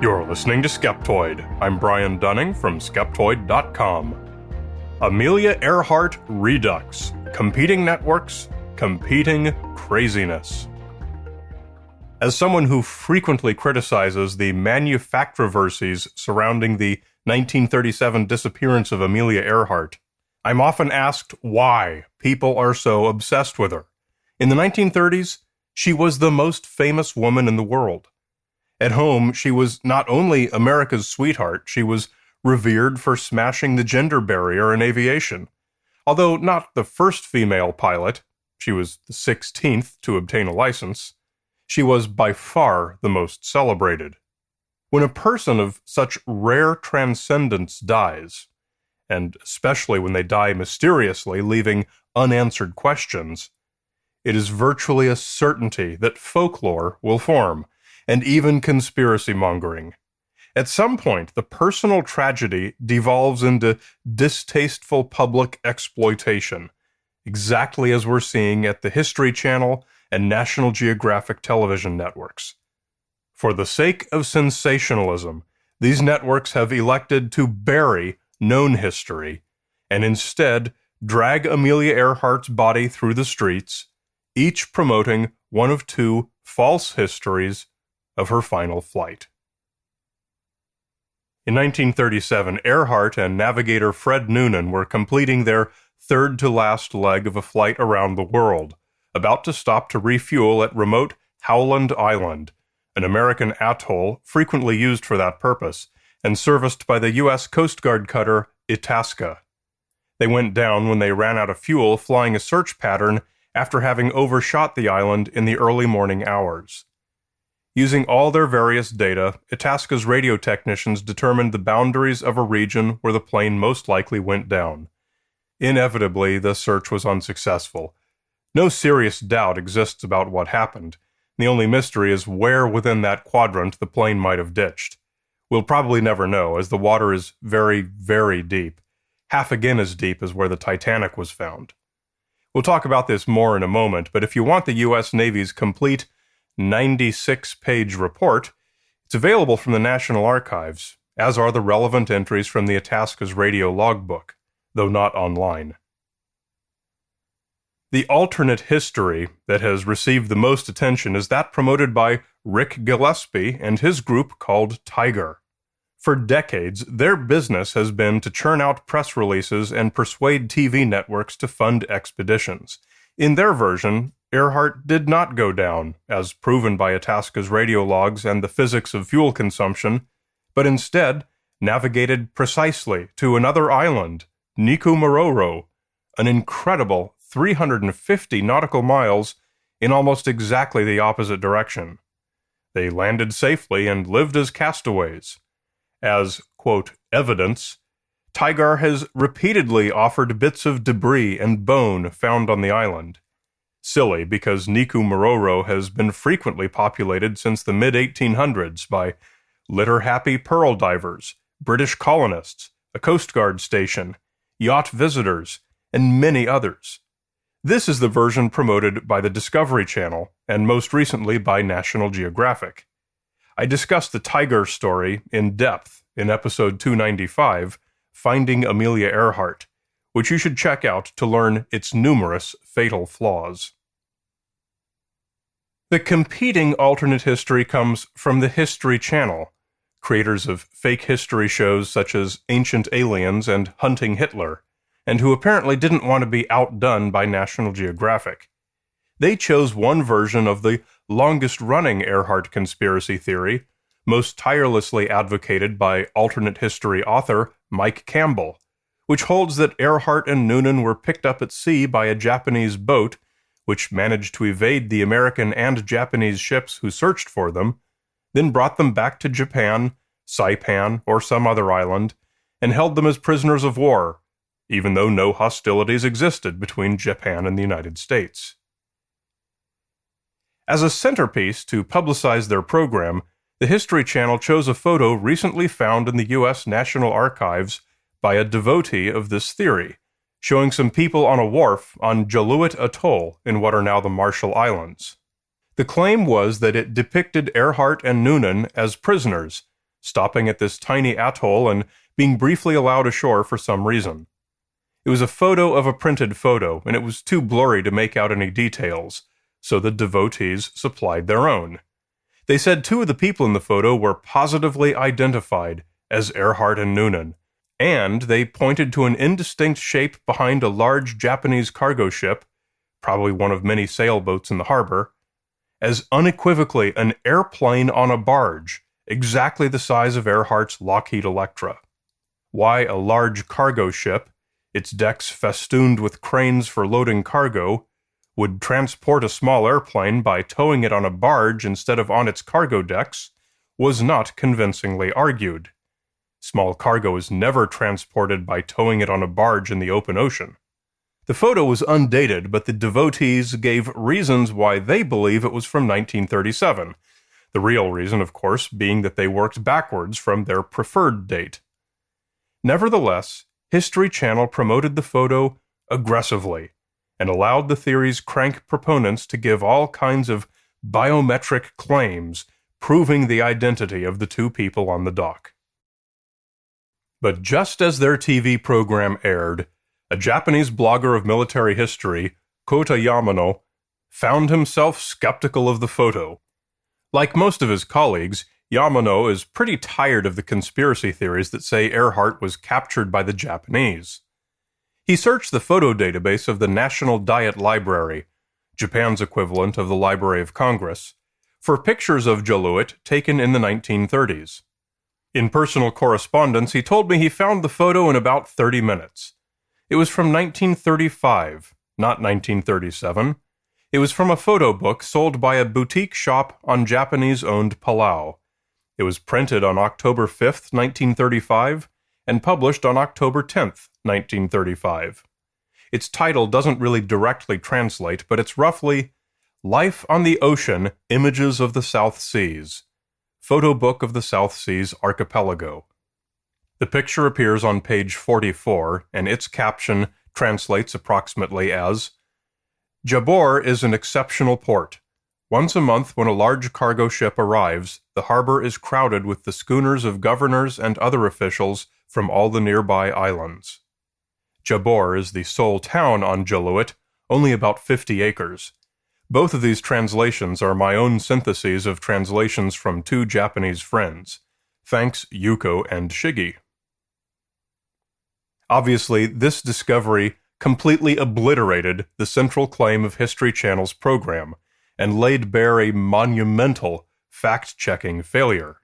You're listening to Skeptoid. I'm Brian Dunning from Skeptoid.com. Amelia Earhart Redux. Competing networks, competing craziness. As someone who frequently criticizes the manufactroversies surrounding the 1937 disappearance of Amelia Earhart, I'm often asked why people are so obsessed with her. In the 1930s, she was the most famous woman in the world. At home, she was not only America's sweetheart, she was revered for smashing the gender barrier in aviation. Although not the first female pilot, she was the 16th to obtain a license, she was by far the most celebrated. When a person of such rare transcendence dies, and especially when they die mysteriously, leaving unanswered questions, it is virtually a certainty that folklore will form, and even conspiracy-mongering. At some point, the personal tragedy devolves into distasteful public exploitation, exactly as we're seeing at the History Channel and National Geographic television networks. For the sake of sensationalism, these networks have elected to bury known history, and instead drag Amelia Earhart's body through the streets, each promoting one of two false histories of her final flight. In 1937, Earhart and navigator Fred Noonan were completing their third-to-last leg of a flight around the world, about to stop to refuel at remote Howland Island, an American atoll frequently used for that purpose, and serviced by the U.S. Coast Guard cutter Itasca. They went down when they ran out of fuel flying a search pattern after having overshot the island in the early morning hours. Using all their various data, Itasca's radio technicians determined the boundaries of a region where the plane most likely went down. Inevitably, the search was unsuccessful. No serious doubt exists about what happened. The only mystery is where within that quadrant the plane might have ditched. We'll probably never know, as the water is very, very deep, half again as deep as where the Titanic was found. We'll talk about this more in a moment, but if you want the U.S. Navy's complete 96-page report, it's available from the National Archives, as are the relevant entries from the Itasca's radio logbook, though not online. The alternate history that has received the most attention is that promoted by Rick Gillespie and his group called Tiger. For decades, their business has been to churn out press releases and persuade TV networks to fund expeditions. In their version, Earhart did not go down, as proven by Itasca's radio logs and the physics of fuel consumption, but instead navigated precisely to another island, Nikumaroro, an incredible 350 nautical miles in almost exactly the opposite direction. They landed safely and lived as castaways. As, quote, evidence, Tiger has repeatedly offered bits of debris and bone found on the island. Silly, because Nikumaroro has been frequently populated since the mid-1800s by litter-happy pearl divers, British colonists, a Coast Guard station, yacht visitors, and many others. This is the version promoted by the Discovery Channel, and most recently by National Geographic. I discussed the Tiger story in depth in episode 295, Finding Amelia Earhart, which you should check out to learn its numerous fatal flaws. The competing alternate history comes from the History Channel, creators of fake history shows such as Ancient Aliens and Hunting Hitler, and who apparently didn't want to be outdone by National Geographic. They chose one version of the longest-running Earhart conspiracy theory, most tirelessly advocated by alternate history author Mike Campbell, which holds that Earhart and Noonan were picked up at sea by a Japanese boat, which managed to evade the American and Japanese ships who searched for them, then brought them back to Japan, Saipan, or some other island, and held them as prisoners of war, even though no hostilities existed between Japan and the United States. As a centerpiece to publicize their program, the History Channel chose a photo recently found in the U.S. National Archives by a devotee of this theory, showing some people on a wharf on Jaluit Atoll in what are now the Marshall Islands. The claim was that it depicted Earhart and Noonan as prisoners, stopping at this tiny atoll and being briefly allowed ashore for some reason. It was a photo of a printed photo, and it was too blurry to make out any details, so the devotees supplied their own. They said 2 of the people in the photo were positively identified as Earhart and Noonan, and they pointed to an indistinct shape behind a large Japanese cargo ship, probably one of many sailboats in the harbor, as unequivocally an airplane on a barge, exactly the size of Earhart's Lockheed Electra. Why a large cargo ship, its decks festooned with cranes for loading cargo, would transport a small airplane by towing it on a barge instead of on its cargo decks was not convincingly argued. Small cargo is never transported by towing it on a barge in the open ocean. The photo was undated, but the devotees gave reasons why they believe it was from 1937. The real reason, of course, being that they worked backwards from their preferred date. Nevertheless, History Channel promoted the photo aggressively and allowed the theory's crank proponents to give all kinds of biometric claims proving the identity of the 2 people on the dock. But just as their TV program aired, a Japanese blogger of military history, Kota Yamano, found himself skeptical of the photo. Like most of his colleagues, Yamano is pretty tired of the conspiracy theories that say Earhart was captured by the Japanese. He searched the photo database of the National Diet Library, Japan's equivalent of the Library of Congress, for pictures of Jaluit taken in the 1930s. In personal correspondence, he told me he found the photo in about 30 minutes. It was from 1935, not 1937. It was from a photo book sold by a boutique shop on Japanese-owned Palau. It was printed on October 5, 1935, and published on October 10, 1935. Its title doesn't really directly translate, but it's roughly Life on the Ocean, Images of the South Seas. Photo Book of the South Seas Archipelago. The picture appears on page 44, and its caption translates approximately as, Jabor is an exceptional port. Once a month when a large cargo ship arrives, the harbor is crowded with the schooners of governors and other officials from all the nearby islands. Jabor is the sole town on Jaluit, only about 50 acres. Both of these translations are my own syntheses of translations from 2 Japanese friends. Thanks, Yuko and Shiggy. Obviously, this discovery completely obliterated the central claim of History Channel's program and laid bare a monumental fact-checking failure.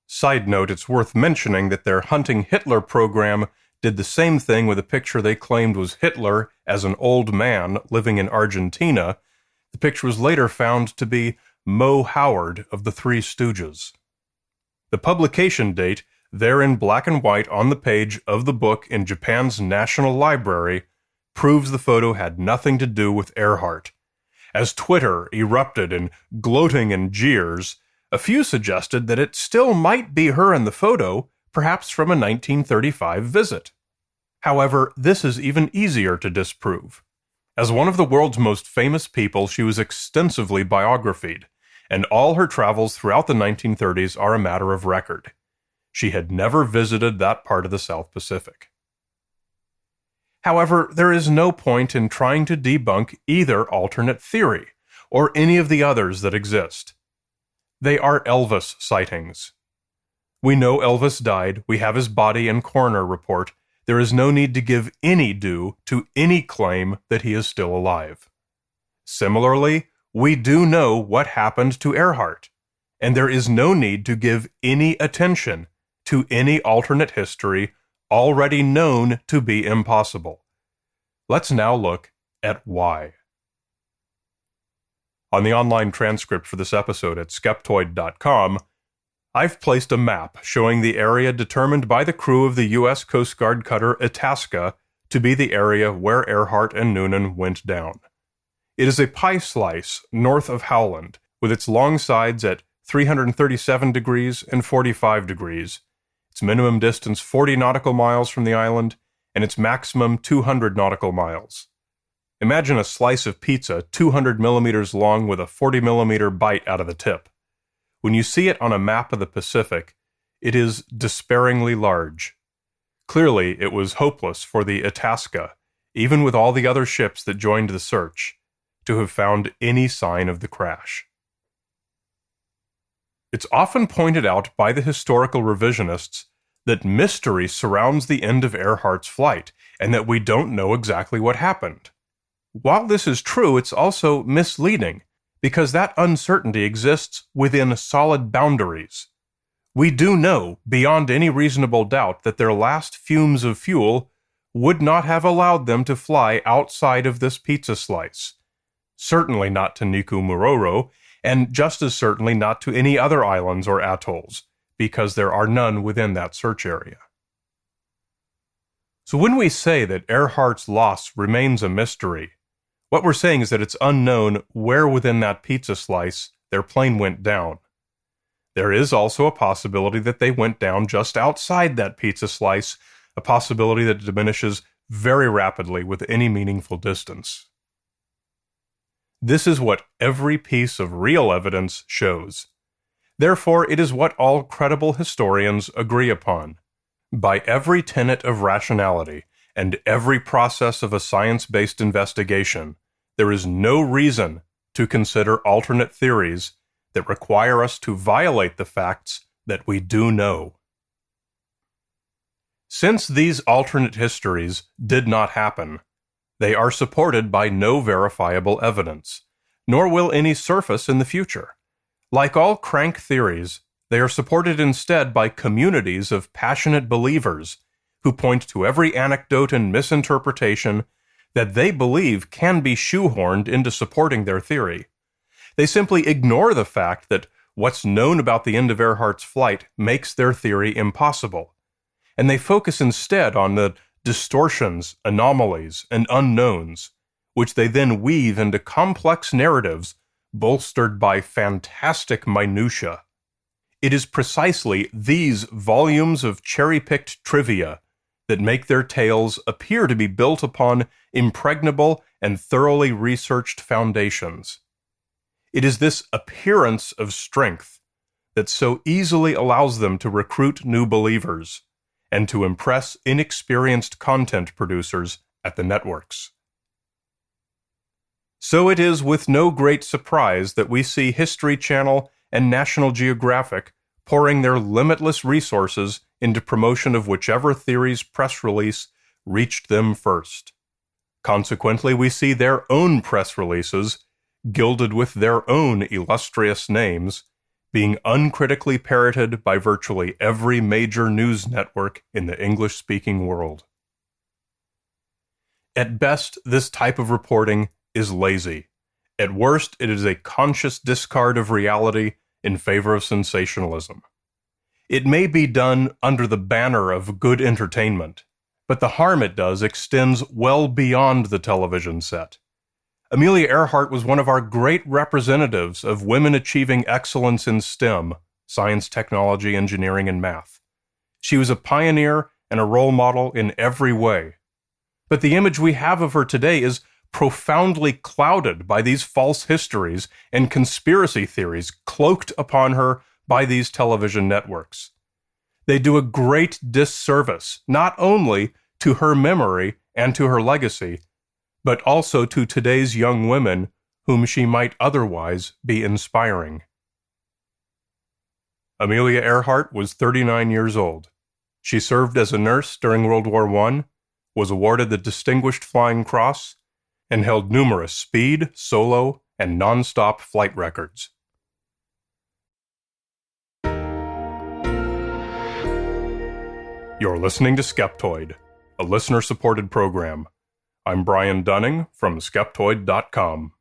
Side note, it's worth mentioning that their Hunting Hitler program did the same thing with a picture they claimed was Hitler as an old man living in Argentina. The picture was later found to be Mo Howard of the Three Stooges. The publication date, there in black and white on the page of the book in Japan's National Library, proves the photo had nothing to do with Earhart. As Twitter erupted in gloating and jeers, a few suggested that it still might be her in the photo, perhaps from a 1935 visit. However, this is even easier to disprove. As one of the world's most famous people, she was extensively biographied, and all her travels throughout the 1930s are a matter of record. She had never visited that part of the South Pacific. However, there is no point in trying to debunk either alternate theory, or any of the others that exist. They are Elvis sightings. We know Elvis died, we have his body and coroner report. There is no need to give any due to any claim that he is still alive. Similarly, we do know what happened to Earhart, and there is no need to give any attention to any alternate history already known to be impossible. Let's now look at why. On the online transcript for this episode at Skeptoid.com, I've placed a map showing the area determined by the crew of the U.S. Coast Guard cutter Itasca to be the area where Earhart and Noonan went down. It is a pie slice north of Howland, with its long sides at 337 degrees and 45 degrees, its minimum distance 40 nautical miles from the island, and its maximum 200 nautical miles. Imagine a slice of pizza 200 millimeters long with a 40 millimeter bite out of the tip. When you see it on a map of the Pacific, It is despairingly large. Clearly, it was hopeless for the Itasca, even with all the other ships that joined the search, to have found any sign of the crash. It's often pointed out by the historical revisionists that mystery surrounds the end of Earhart's flight, and that we don't know exactly what happened. While this is true, it's also misleading, because that uncertainty exists within solid boundaries. We do know, beyond any reasonable doubt, that their last fumes of fuel would not have allowed them to fly outside of this pizza slice. Certainly not to Niku, and just as certainly not to any other islands or atolls, because there are none within that search area. So when we say that Earhart's loss remains a mystery, what we're saying is that it's unknown where within that pizza slice their plane went down. There is also a possibility that they went down just outside that pizza slice, a possibility that diminishes very rapidly with any meaningful distance. This is what every piece of real evidence shows. Therefore, it is what all credible historians agree upon. By every tenet of rationality and every process of a science-based investigation, there is no reason to consider alternate theories that require us to violate the facts that we do know. Since these alternate histories did not happen, they are supported by no verifiable evidence, nor will any surface in the future. Like all crank theories, they are supported instead by communities of passionate believers who point to every anecdote and misinterpretation that they believe can be shoehorned into supporting their theory. They simply ignore the fact that what's known about the end of Earhart's flight makes their theory impossible, and they focus instead on the distortions, anomalies, and unknowns, which they then weave into complex narratives bolstered by fantastic minutiae. It is precisely these volumes of cherry-picked trivia that make their tales appear to be built upon impregnable and thoroughly researched foundations. It is this appearance of strength that so easily allows them to recruit new believers and to impress inexperienced content producers at the networks. So it is with no great surprise that we see History Channel and National Geographic pouring their limitless resources into promotion of whichever theory's press release reached them first. Consequently, we see their own press releases, gilded with their own illustrious names, being uncritically parroted by virtually every major news network in the English-speaking world. At best, this type of reporting is lazy. At worst, it is a conscious discard of reality in favor of sensationalism. It may be done under the banner of good entertainment, but the harm it does extends well beyond the television set. Amelia Earhart was one of our great representatives of women achieving excellence in STEM, science, technology, engineering, and math. She was a pioneer and a role model in every way. But the image we have of her today is profoundly clouded by these false histories and conspiracy theories cloaked upon her by these television networks. They do a great disservice, not only to her memory and to her legacy, but also to today's young women whom she might otherwise be inspiring. Amelia Earhart was 39 years old. She served as a nurse during World War I, was awarded the Distinguished Flying Cross, and held numerous speed, solo, and non-stop flight records. You're listening to Skeptoid, a listener-supported program. I'm Brian Dunning from Skeptoid.com.